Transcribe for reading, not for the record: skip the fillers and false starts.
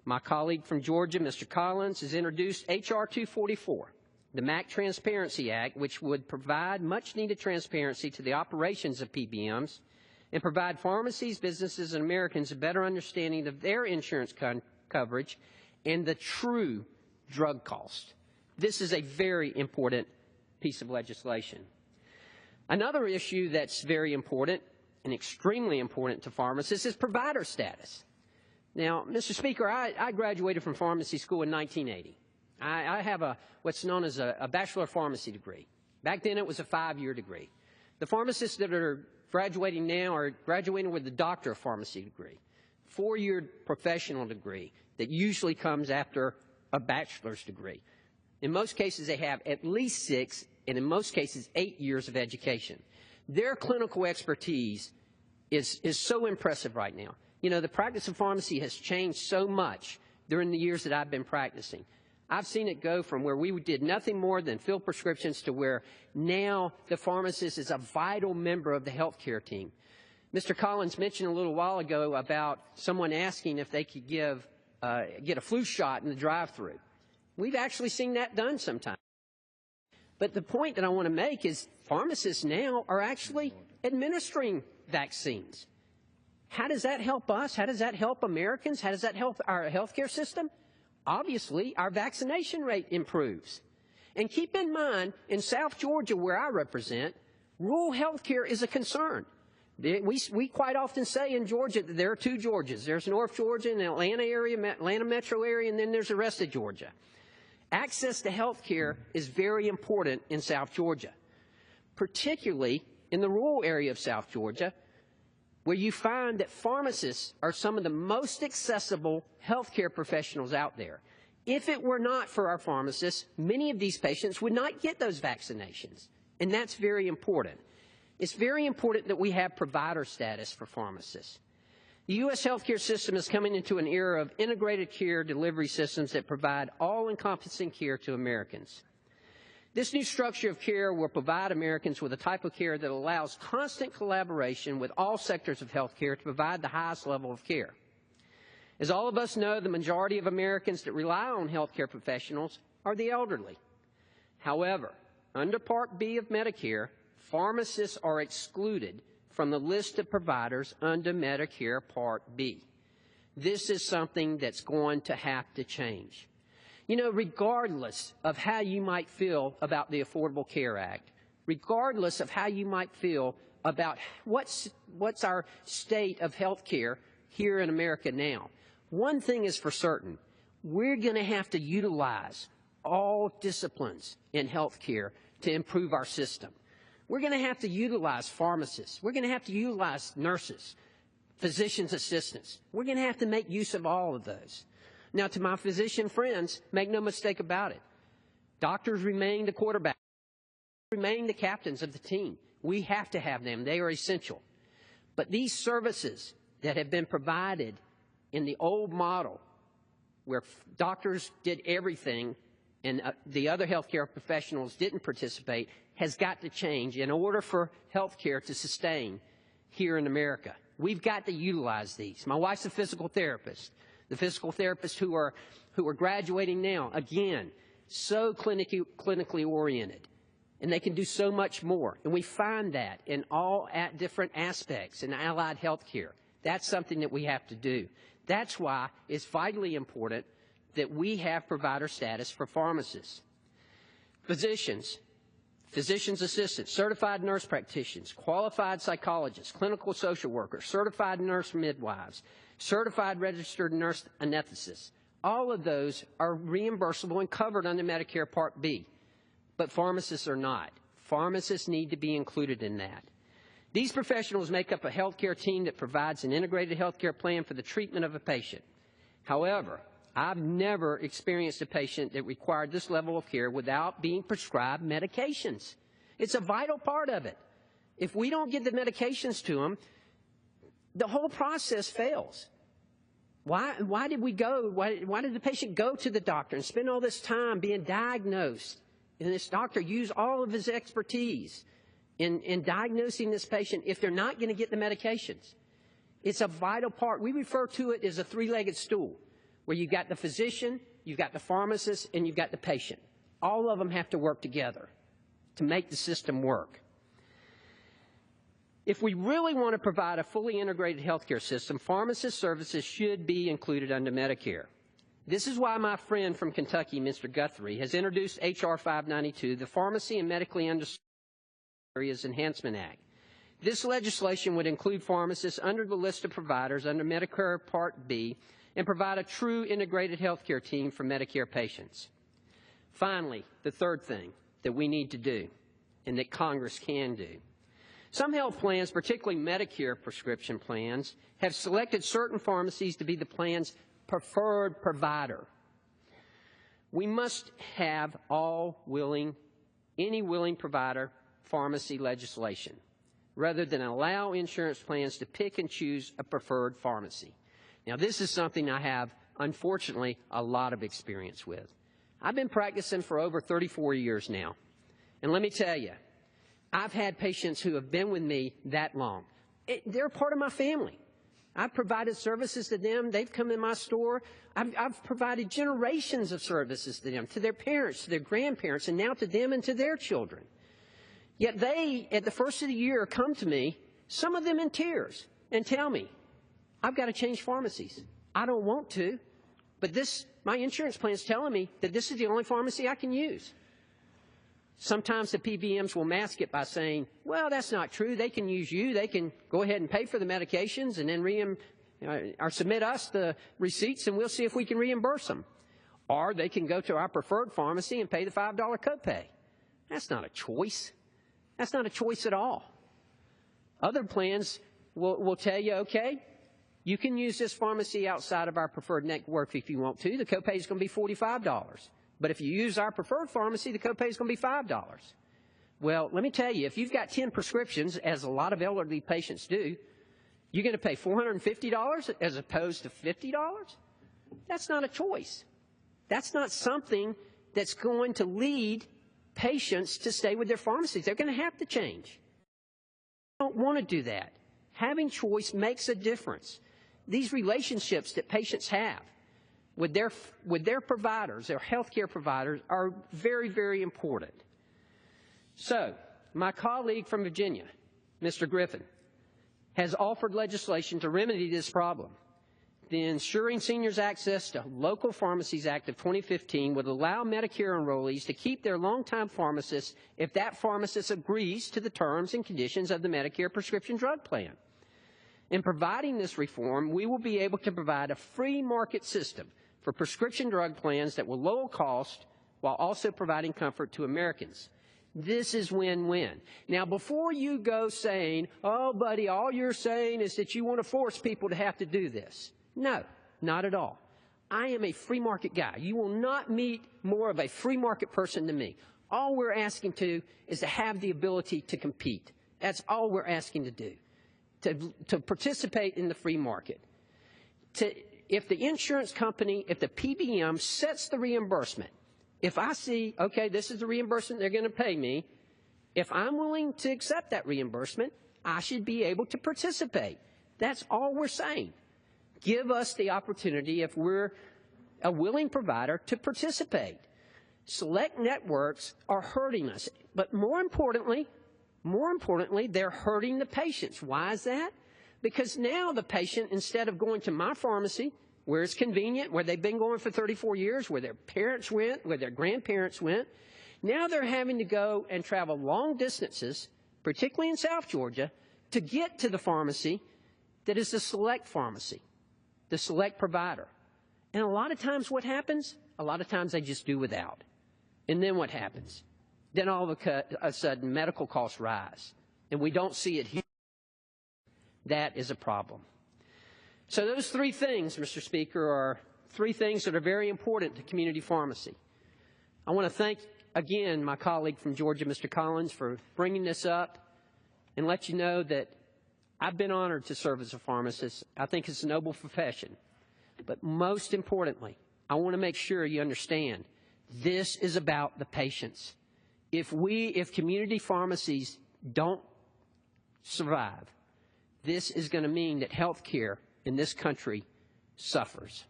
My colleague from Georgia, Mr. Collins, has introduced H.R. 244, the MAC Transparency Act, which would provide much-needed transparency to the operations of PBMs and provide pharmacies, businesses, and Americans a better understanding of their insurance coverage and the true drug cost. This is a very important piece of legislation. Another issue that's very important and extremely important to pharmacists is provider status. Now, Mr. Speaker, I graduated from pharmacy school in 1980. I have what's known as a Bachelor of Pharmacy degree. Back then, it was a 5-year degree. The pharmacists that are graduating now are graduating with the Doctor of Pharmacy degree, 4-year professional degree that usually comes after a bachelor's degree. In most cases, they have at least 6, and in most cases, 8 years of education. Their clinical expertise is so impressive right now. You know, the practice of pharmacy has changed so much during the years that I've been practicing. I've seen it go from where we did nothing more than fill prescriptions to where now the pharmacist is a vital member of the healthcare team. Mr. Collins mentioned a little while ago about someone asking if they could get a flu shot in the drive-thru. We've actually seen that done sometimes. But the point that I want to make is pharmacists now are actually administering vaccines. How does that help us? How does that help Americans? How does that help our healthcare system? Obviously, our vaccination rate improves. And keep in mind, in South Georgia, where I represent, rural healthcare is a concern. We quite often say in Georgia that there are 2 Georgias. There's North Georgia and the Atlanta area, Atlanta metro area, and then there's the rest of Georgia. Access to healthcare is very important in South Georgia, particularly in the rural area of South Georgia, where you find that pharmacists are some of the most accessible healthcare professionals out there. If it were not for our pharmacists, many of these patients would not get those vaccinations, and that's very important. It's very important that we have provider status for pharmacists. The U.S. healthcare system is coming into an era of integrated care delivery systems that provide all-encompassing care to Americans. This new structure of care will provide Americans with a type of care that allows constant collaboration with all sectors of health care to provide the highest level of care. As all of us know, the majority of Americans that rely on health care professionals are the elderly. However, under Part B of Medicare, pharmacists are excluded from the list of providers under Medicare Part B. This is something that's going to have to change. You know, regardless of how you might feel about the Affordable Care Act, regardless of how you might feel about what's our state of health care here in America now, one thing is for certain: we're going to have to utilize all disciplines in health care to improve our system. We're going to have to utilize pharmacists. We're going to have to utilize nurses, physician's assistants. We're going to have to make use of all of those. Now, to my physician friends, make no mistake about it. Doctors remain the quarterback, remain the captains of the team. We have to have them. They are essential. But these services that have been provided in the old model, where doctors did everything and the other healthcare professionals didn't participate, has got to change in order for healthcare to sustain here in America. We've got to utilize these. My wife's a physical therapist. The physical therapists who are graduating now, again, so clinically oriented, and they can do so much more. And we find that in all different aspects in allied health care. That's something that we have to do. That's why it's vitally important that we have provider status for pharmacists. Physicians, physician's assistants, certified nurse practitioners, qualified psychologists, clinical social workers, certified nurse midwives, certified registered nurse anesthetists. All of those are reimbursable and covered under Medicare Part B, but pharmacists are not. Pharmacists need to be included in that. These professionals make up a healthcare team that provides an integrated healthcare plan for the treatment of a patient. However, I've never experienced a patient that required this level of care without being prescribed medications. It's a vital part of it. If we don't give the medications to them, the whole process fails. Why did the patient go to the doctor and spend all this time being diagnosed? And this doctor used all of his expertise in diagnosing this patient if they're not going to get the medications. It's a vital part. We refer to it as a 3-legged stool. where you've got the physician, you've got the pharmacist, and you've got the patient. All of them have to work together to make the system work. If we really want to provide a fully integrated healthcare system, pharmacist services should be included under Medicare. This is why my friend from Kentucky, Mr. Guthrie, has introduced H.R. 592, the Pharmacy and Medically Underserved Areas Enhancement Act. This legislation would include pharmacists under the list of providers under Medicare Part B and provide a true integrated healthcare team for Medicare patients. Finally, the third thing that we need to do and that Congress can do. Some health plans, particularly Medicare prescription plans, have selected certain pharmacies to be the plan's preferred provider. We must have any willing provider pharmacy legislation, rather than allow insurance plans to pick and choose a preferred pharmacy. Now, this is something I have, unfortunately, a lot of experience with. I've been practicing for over 34 years now, and let me tell you, I've had patients who have been with me that long. They're part of my family. I've provided services to them. They've come in my store. I've provided generations of services to them, to their parents, to their grandparents, and now to them and to their children. Yet they, at the first of the year, come to me, some of them in tears, and tell me, I've got to change pharmacies. I don't want to, but my insurance plan is telling me that this is the only pharmacy I can use. Sometimes the PBMs will mask it by saying, well, that's not true. They can use you. They can go ahead and pay for the medications and then or submit us the receipts, and we'll see if we can reimburse them. Or they can go to our preferred pharmacy and pay the $5 copay. That's not a choice. That's not a choice at all. Other plans will tell you, okay, you can use this pharmacy outside of our preferred network if you want to. The copay is going to be $45. But if you use our preferred pharmacy, the copay is going to be $5. Well, let me tell you, if you've got 10 prescriptions, as a lot of elderly patients do, you're going to pay $450 as opposed to $50? That's not a choice. That's not something that's going to lead patients to stay with their pharmacies. They're going to have to change. I don't want to do that. Having choice makes a difference. These relationships that patients have with their providers, their healthcare providers, are very, very important. So, my colleague from Virginia, Mr. Griffin, has offered legislation to remedy this problem. The Ensuring Seniors Access to Local Pharmacies Act of 2015 would allow Medicare enrollees to keep their longtime pharmacists if that pharmacist agrees to the terms and conditions of the Medicare prescription drug plan. In providing this reform, we will be able to provide a free market system for prescription drug plans that will lower cost while also providing comfort to Americans. This is win-win. Now, before you go saying, oh, buddy, all you're saying is that you want to force people to have to do this. No, not at all. I am a free market guy. You will not meet more of a free market person than me. All we're asking to is to have the ability to compete. That's all we're asking to do, to participate in the free market. If the insurance company, if the PBM sets the reimbursement, if I see, okay, this is the reimbursement they're going to pay me, if I'm willing to accept that reimbursement, I should be able to participate. That's all we're saying. Give us the opportunity, if we're a willing provider, to participate. Select networks are hurting us, but more importantly, they're hurting the patients. Why is that? Because now the patient, instead of going to my pharmacy, where it's convenient, where they've been going for 34 years, where their parents went, where their grandparents went, now they're having to go and travel long distances, particularly in South Georgia, to get to the pharmacy that is the select pharmacy, the select provider. And a lot of times what happens? A lot of times they just do without. And then what happens? Then all of a sudden medical costs rise, and we don't see it here. That is a problem. So those three things, Mr. Speaker, are three things that are very important to community pharmacy. I want to thank, again, my colleague from Georgia, Mr. Collins, for bringing this up and let you know that I've been honored to serve as a pharmacist. I think it's a noble profession. But most importantly, I want to make sure you understand this is about the patients. If community pharmacies don't survive, this is going to mean that health care in this country suffers.